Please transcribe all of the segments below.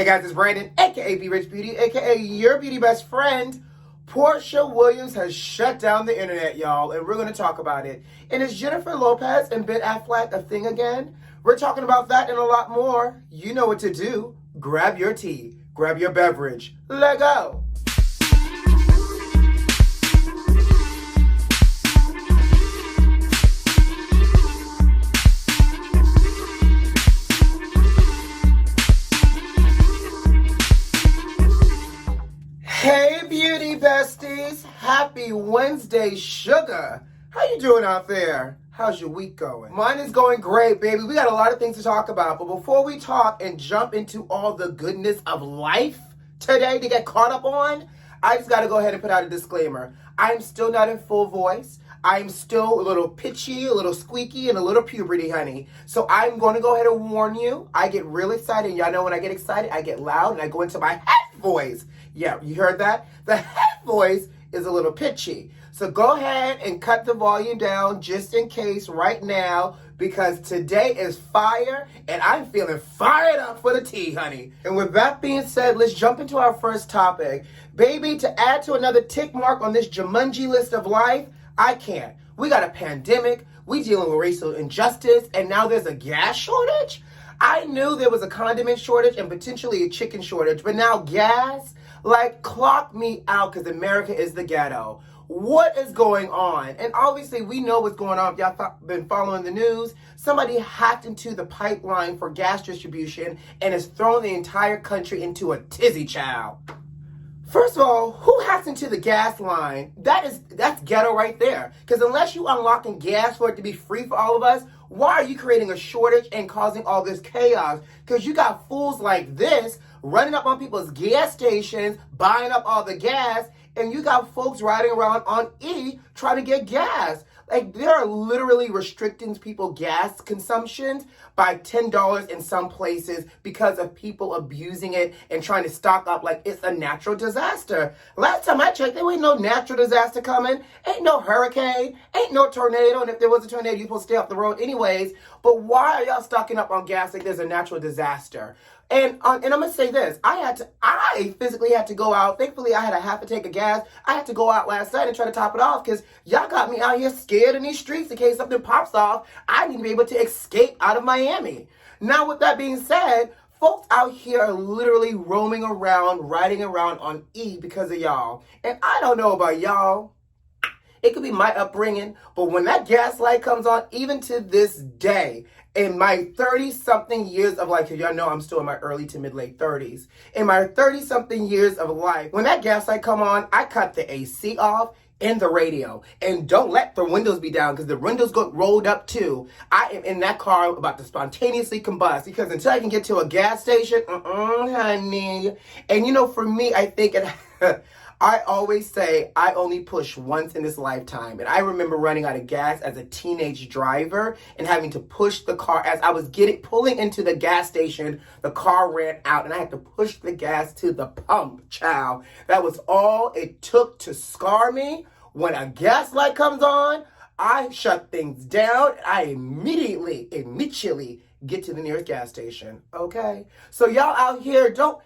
Hey guys, it's Brandon, aka B.Rich Beauty, aka your beauty best friend. PORSHA Williams has shut down the internet, y'all, and we're going to talk about it. And is Jennifer Lopez and Ben Affleck a thing again? We're talking about that and a lot more. You know what to do. Grab your tea, grab your beverage. Let go. Hey beauty besties, happy Wednesday, sugar. How you doing out there? How's your week going? Mine is going great, baby. We got a lot of things to talk about, but before we talk and jump into all the goodness of life today to get caught up on, I just got to go ahead and put out a disclaimer. I'm still not in full voice. I'm still a little pitchy, a little squeaky, and a little puberty, honey. So I'm going to go ahead and warn you. I get real excited. Y'all know when I get excited, I get loud and I go into my head voice. Yeah, you heard that? The head voice is a little pitchy. So go ahead and cut the volume down just in case right now, because today is fire and I'm feeling fired up for the tea, honey. And with that being said, let's jump into our first topic. Baby, to add to another tick mark on this Jumanji list of life, I can't. We got a pandemic, we dealing with racial injustice, and now there's a gas shortage? I knew there was a condiment shortage and potentially a chicken shortage, but now gas? Like, clock me out, because America is the ghetto. What is going on? And obviously, we know what's going on. If y'all been following the news, somebody hacked into the pipeline for gas distribution and has thrown the entire country into a tizzy chow. First of all, who hacks into the gas line? That's ghetto right there. Because unless you unlocking gas for it to be free for all of us, why are you creating a shortage and causing all this chaos? Because you got fools like this running up on people's gas stations, buying up all the gas, and you got folks riding around on E trying to get gas. Like, they are literally restricting people's gas consumptions by $10 in some places because of people abusing it and trying to stock up like it's a natural disaster. Last time I checked, there ain't no natural disaster coming. Ain't no hurricane. Ain't no tornado. And if there was a tornado, you're supposed to stay off the road anyways. But why are y'all stocking up on gas like there's a natural disaster? And I'm going to say this. I physically had to go out. Thankfully, I had a half a tank of gas. I had to go out last night and try to top it off because y'all got me out here scared in these streets in case something pops off. I need to be able to escape out of Miami. Now, with that being said, folks out here are literally roaming around, riding around on E because of y'all. And I don't know about y'all. It could be my upbringing, but when that gas light comes on, even to this day, in my 30-something years of life, because y'all know I'm still in my early to mid-late 30s, in my 30-something years of life, when that gas light come on, I cut the AC off and the radio. And don't let the windows be down, because the windows got rolled up too. I am in that car about to spontaneously combust, because until I can get to a gas station, honey. And you know, for me, I think I always say I only push once in this lifetime. And I remember running out of gas as a teenage driver and having to push the car. As I was pulling into the gas station, the car ran out and I had to push the gas to the pump, child. That was all it took to scar me. When a gas light comes on, I shut things down. I immediately get to the nearest gas station, okay? So y'all out here, don't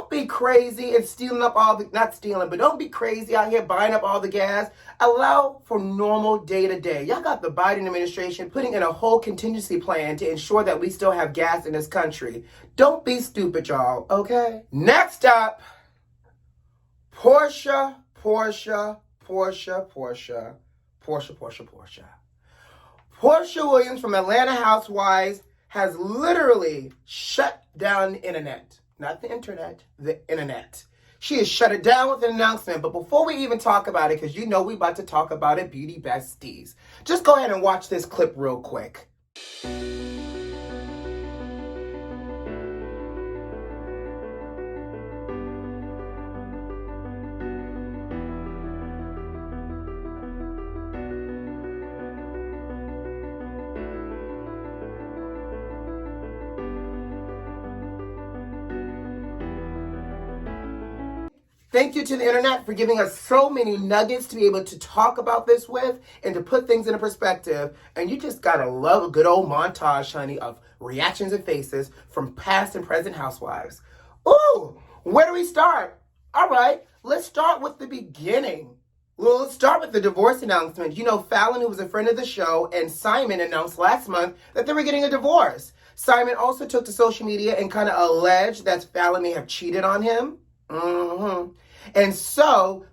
be crazy and stealing up not stealing, but don't be crazy out here buying up all the gas. Allow for normal day-to-day. Y'all got the Biden administration putting in a whole contingency plan to ensure that we still have gas in this country. Don't be stupid, y'all, okay? Next up, PORSHA Williams from Atlanta Housewives has literally shut down the internet. Not the internet, the internet. She has shut it down with an announcement. But before we even talk about it, because you know we about to talk about it, beauty besties, just go ahead and watch this clip real quick. Thank you to the internet for giving us so many nuggets to be able to talk about this with and to put things into perspective. And you just gotta love a good old montage, honey, of reactions and faces from past and present housewives. Ooh, where do we start? All right, let's start with the beginning. Well, let's start with the divorce announcement. You know, Falynn, who was a friend of the show, and Simon announced last month that they were getting a divorce. Simon also took to social media and kind of alleged that Falynn may have cheated on him. And so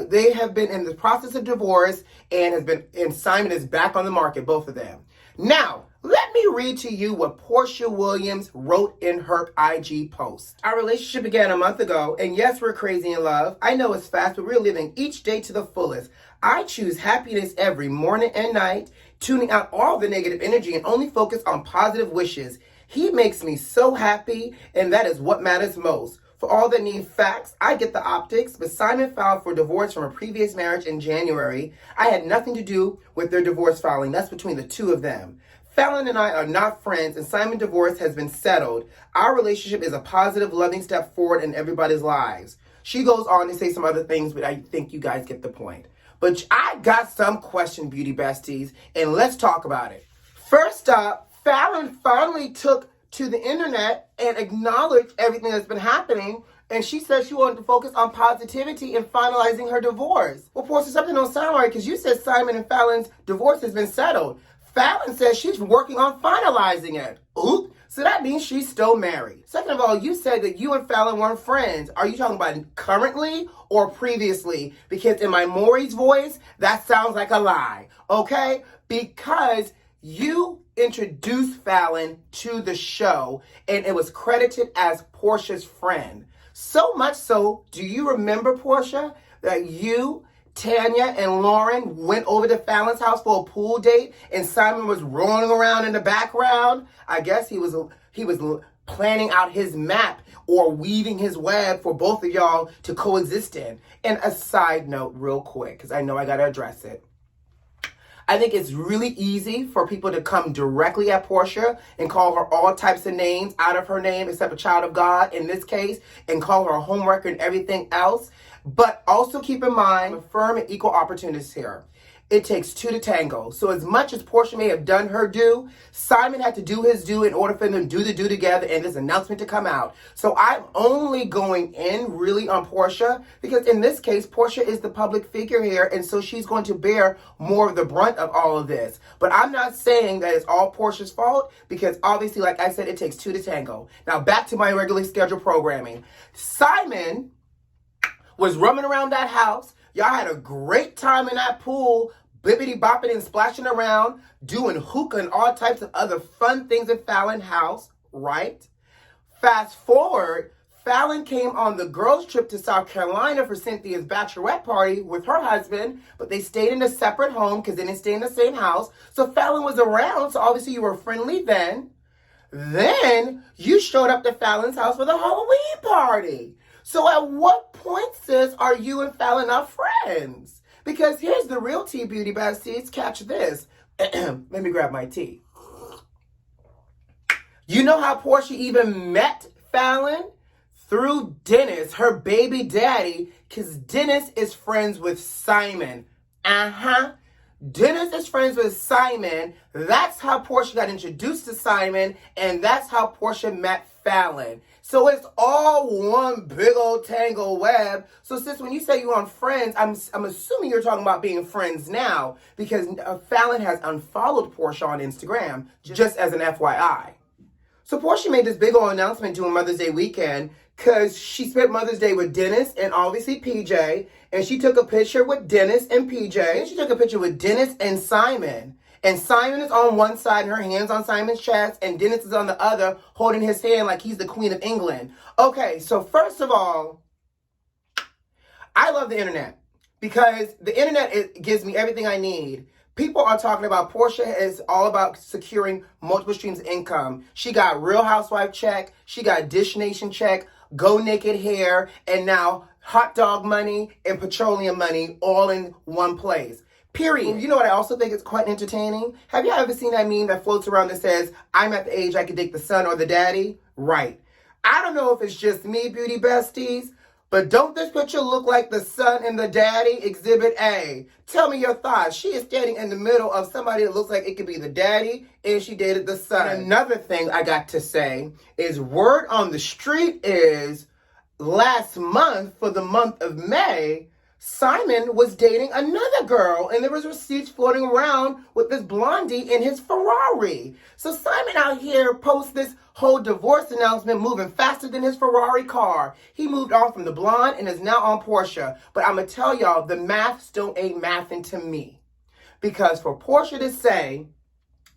they have been in the process of divorce and Simon is back on the market, both of them. Now, let me read to you what PORSHA Williams wrote in her IG post. Our relationship began a month ago, and yes, we're crazy in love. I know it's fast, but we're living each day to the fullest. I choose happiness every morning and night, tuning out all the negative energy and only focus on positive wishes. He makes me so happy, and that is what matters most. For all that need facts, I get the optics, but Simon filed for divorce from a previous marriage in January. I had nothing to do with their divorce filing. That's between the two of them. Falynn and I are not friends, and Simon's divorce has been settled. Our relationship is a positive, loving step forward in everybody's lives. She goes on to say some other things, but I think you guys get the point. But I got some question, beauty besties, and let's talk about it. First up, Falynn finally took to the internet and acknowledged everything that's been happening, and she said she wanted to focus on positivity and finalizing her divorce. Well, Porsha, something don't sound right, because you said Simon and Falynn's divorce has been settled. Falynn says she's working on finalizing it. Oop. So that means she's still married. Second of all, you said that you and Falynn weren't friends. Are you talking about currently or previously? Because in my Maury's voice, that sounds like a lie. Okay? Because you introduced Falynn to the show and it was credited as Porsha's friend. So much so, do you remember, Porsha, that you, Tanya, and Lauren went over to Falynn's house for a pool date and Simon was rolling around in the background? I guess he was planning out his map or weaving his web for both of y'all to coexist in. And a side note real quick, because I know I got to address it. I think it's really easy for people to come directly at Porsha and call her all types of names out of her name, except a child of God in this case, and call her a homewrecker and everything else. But also keep in mind, I'm a firm and equal opportunist here. It takes two to tango. So as much as Porsha may have done her due, Simon had to do his due in order for them to do the due together and this announcement to come out. So I'm only going in really on Porsha because in this case, Porsha is the public figure here, and so she's going to bear more of the brunt of all of this. But I'm not saying that it's all Porsha's fault because obviously, like I said, it takes two to tango. Now back to my regularly scheduled programming. Simon was roaming around that house. Y'all had a great time in that pool, bippity bopping and splashing around, doing hookah and all types of other fun things at Falynn house, right? Fast forward, Falynn came on the girls' trip to South Carolina for Cynthia's bachelorette party with her husband, but they stayed in a separate home because they didn't stay in the same house. So Falynn was around, so obviously you were friendly then. Then you showed up to Falynn's house for the Halloween party. So at what point, sis, are you and Falynn not friends? Because here's the real tea, beauty besties. Catch this. Let me grab my tea. You know how Porsha even met Falynn? Through Dennis, her baby daddy, because Dennis is friends with Simon. Dennis is friends with Simon. That's how Porsha got introduced to Simon, and that's how Porsha met Falynn. So it's all one big old tangle web. So sis, when you say you're on Friends, I'm assuming you're talking about being friends now because Falynn has unfollowed Porsha on Instagram, just as an FYI. So Porsha made this big old announcement during Mother's Day weekend because she spent Mother's Day with Dennis and obviously PJ, and she took a picture with Dennis and PJ, and she took a picture with Dennis and Simon. And Simon is on one side and her hand's on Simon's chest, and Dennis is on the other holding his hand like he's the Queen of England. Okay, so first of all, I love the internet because the internet, it gives me everything I need. People are talking about Porsha is all about securing multiple streams of income. She got Real Housewife check, she got Dish Nation check, Go Naked hair, and now hot dog money and petroleum money all in one place. Period. You know what I also think is quite entertaining? Have you ever seen that meme that floats around that says, I'm at the age I could date the son or the daddy? Right. I don't know if it's just me, beauty besties, But don't this picture look like the son and the daddy? Exhibit A. Tell me your thoughts. She is standing in the middle of somebody that looks like it could be the daddy, and she dated the son. And another thing I got to say is word on the street is last month, for the month of May, Simon was dating another girl, and there was receipts floating around with this blondie in his Ferrari. So Simon out here posts this whole divorce announcement moving faster than his Ferrari car. He moved on from the blonde and is now on PORSHA. But I'm going to tell y'all, the math still ain't mathing to me. Because for PORSHA to say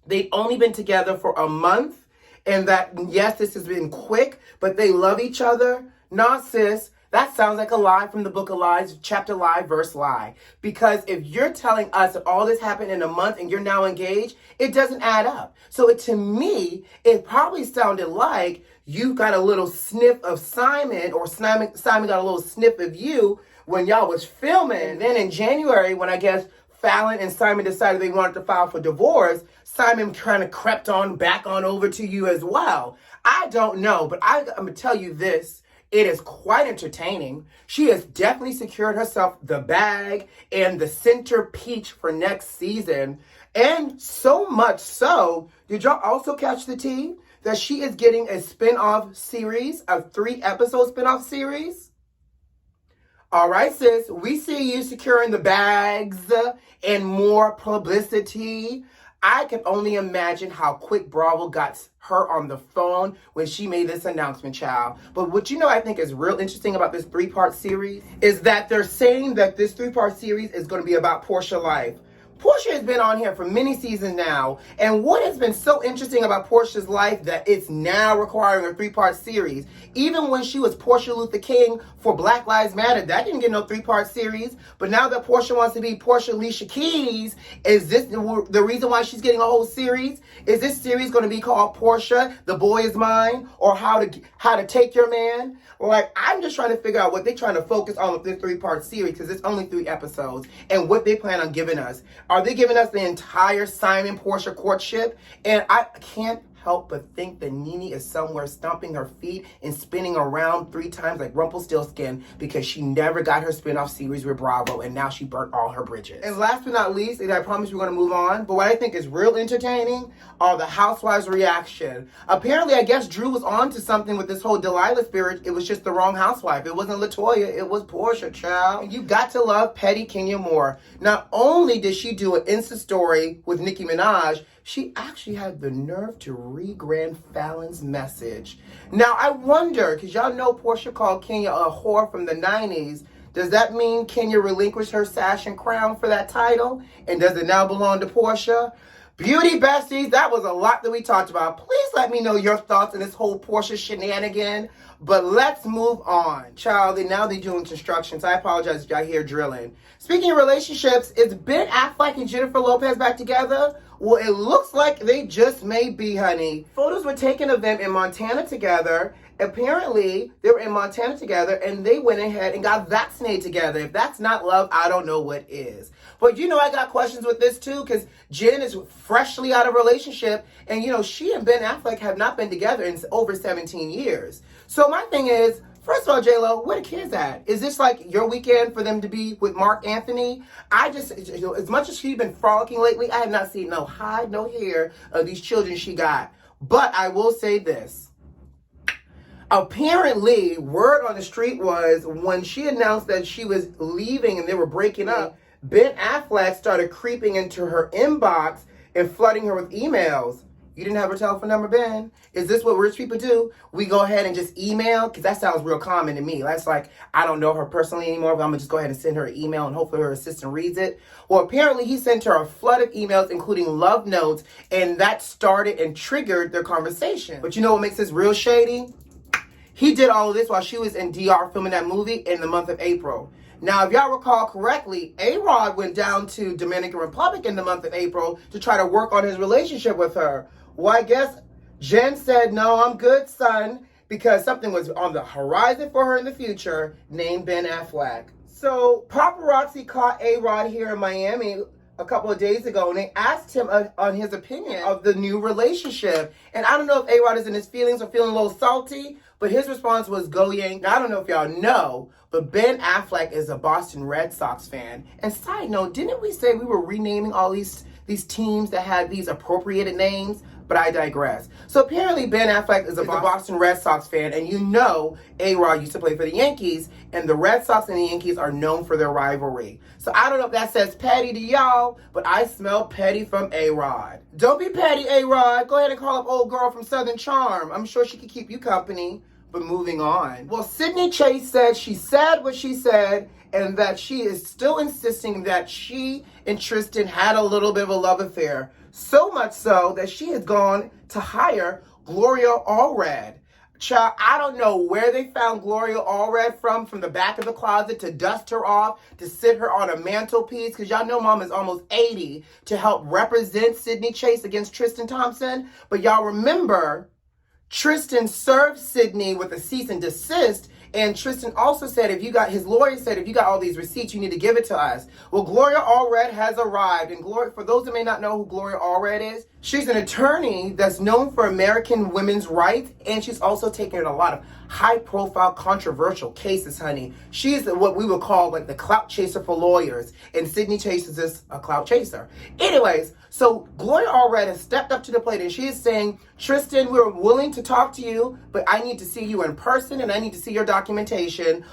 they've only been together for a month, and that, yes, this has been quick, but they love each other, nah, sis. That sounds like a lie from the book of lies, chapter lie, verse lie. Because if you're telling us that all this happened in a month and you're now engaged, it doesn't add up. So to me, it probably sounded like you got a little sniff of Simon, or Simon got a little sniff of you when y'all was filming. And then in January, when I guess Falynn and Simon decided they wanted to file for divorce, Simon kind of crept on back on over to you as well. I don't know, but I'm going to tell you this. It is quite entertaining. She has definitely secured herself the bag and the center peach for next season. And so much so, did y'all also catch the tea that she is getting a spin-off series, a 3-episode spin-off series? All right, sis, we see you securing the bags and more publicity. I can only imagine how quick Bravo got her on the phone when she made this announcement, child. But what I think is real interesting about this 3-part series is that they're saying that this 3-part series is going to be about PORSHA life. PORSHA has been on here for many seasons now, and what has been so interesting about PORSHA's life that it's now requiring a 3-part series. Even when she was Portia Luther King for Black Lives Matter, that didn't get no 3-part series. But now that PORSHA wants to be Portia Alicia Keys, is this the reason why she's getting a whole series? Is this series going to be called PORSHA, The Boy Is Mine, or How to Take Your Man? Like, I'm just trying to figure out what they're trying to focus on with this 3-part series, because it's only 3 episodes, and what they plan on giving us. Are they giving us the entire Simon PORSHA courtship? And I can't help but think that Nene is somewhere stomping her feet and spinning around 3 times like Rumpelstiltskin, because she never got her spin-off series with Bravo, and now she burnt all her bridges. And last but not least, and I promise we're going to move on, but what I think is real entertaining are the housewives' reaction. Apparently, I guess Drew was on to something with this whole Delilah spirit. It was just the wrong housewife. It wasn't LaToya, it was PORSHA, child. And you got to love Petty Kenya Moore. Not only did she do an Insta story with Nicki Minaj, she actually had the nerve to re-grand Falynn's message. Now, I wonder, because y'all know PORSHA called Kenya a whore from the 90s. Does that mean Kenya relinquished her sash and crown for that title? And does it now belong to PORSHA? Beauty besties, that was a lot that we talked about. Please let me know your thoughts on this whole PORSHA shenanigan. But let's move on. Child, and now they're doing construction, so I apologize if y'all hear drilling. Speaking of relationships, is Ben Affleck and Jennifer Lopez back together? Well, it looks like they just may be, honey. Photos were taken of them in Montana together. Apparently, they were in Montana together, and they went ahead and got vaccinated together. If that's not love, I don't know what is. But I got questions with this too, because Jen is freshly out of a relationship, and she and Ben Affleck have not been together in over 17 years. So my thing is, first of all, JLO, where the kids at? Is this like your weekend for them to be with Mark Anthony? I just, as much as she's been frolicking lately, I have not seen no hide, no hair of these children she got. But I will say this. Apparently, word on the street was when she announced that she was leaving and they were breaking up, Ben Affleck started creeping into her inbox and flooding her with emails. You didn't have her telephone number, Ben? Is this what rich people do? We go ahead and just email? Because that sounds real common to me. That's like, I don't know her personally anymore, but I'm going to just go ahead and send her an email and hopefully her assistant reads it. Well, apparently he sent her a flood of emails, including love notes, and that started and triggered their conversation. But you know what makes this real shady? He did all of this while she was in DR filming that movie in the month of April. Now, if y'all recall correctly, A-Rod went down to Dominican Republic in the month of April to try to work on his relationship with her. Well, I guess Jen said, no, I'm good, son, because something was on the horizon for her in the future, named Ben Affleck. So paparazzi caught A-Rod here in Miami a couple of days ago, and they asked him on his opinion of the new relationship. And I don't know if A-Rod is in his feelings or feeling a little salty, But his response was, go Yank. Now, I don't know if y'all know, but Ben Affleck is a Boston Red Sox fan. And side note, didn't we say we were renaming all these teams that had these appropriated names? But I digress. So apparently Ben Affleck is a Boston Red Sox fan, and you know A-Rod used to play for the Yankees, and the Red Sox and the Yankees are known for their rivalry. So I don't know if that says petty to y'all, but I smell petty from A-Rod. Don't be petty, A-Rod. Go ahead and call up old girl from Southern Charm. I'm sure she could keep you company. But moving on. Well, Sydney Chase said she said what she said, and that she is still insisting that she and Tristan had a little bit of a love affair. So much so that she has gone to hire Gloria Allred. Child, I don't know where they found Gloria Allred from the back of the closet to dust her off, to sit her on a mantelpiece, because y'all know mom is almost 80, to help represent Sydney Chase against Tristan Thompson. But y'all remember, Tristan served Sydney with a cease and desist, and Tristan also said, his lawyer said, if you got all these receipts, you need to give it to us. Well, Gloria Allred has arrived, and Gloria, for those that may not know who Gloria Allred is, she's an attorney that's known for American women's rights, and she's also taken a lot of high-profile, controversial cases, honey. She is what we would call like the clout chaser for lawyers, and Sydney Chase is just a clout chaser. Anyways, so Gloria Allred has stepped up to the plate, and she is saying, Tristan, we're willing to talk to you, but I need to see you in person, and I need to see your documentation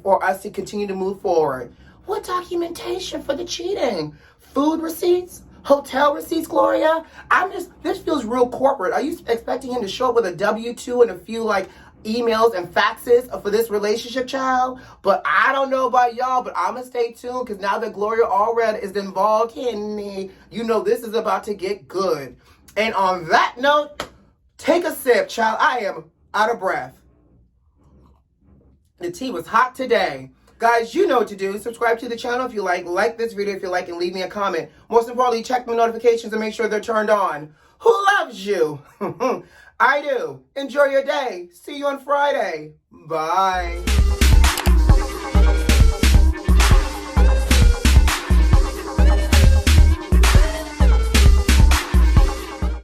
for us to continue to move forward. What documentation for the cheating? Food receipts? Hotel receipts, Gloria? This feels real corporate. Are you expecting him to show up with a W-2 and a few emails and faxes for this relationship, child? But I don't know about y'all, but I'm gonna stay tuned, because now that Gloria Allred is involved, you know this is about to get good. And on that note, take a sip, child. I am out of breath. The tea was hot today. Guys, you know what to do. Subscribe to the channel if you like this video if you like, and leave me a comment. Most importantly, check my notifications and make sure they're turned on. Who loves you? I do. Enjoy your day. See you on Friday. Bye.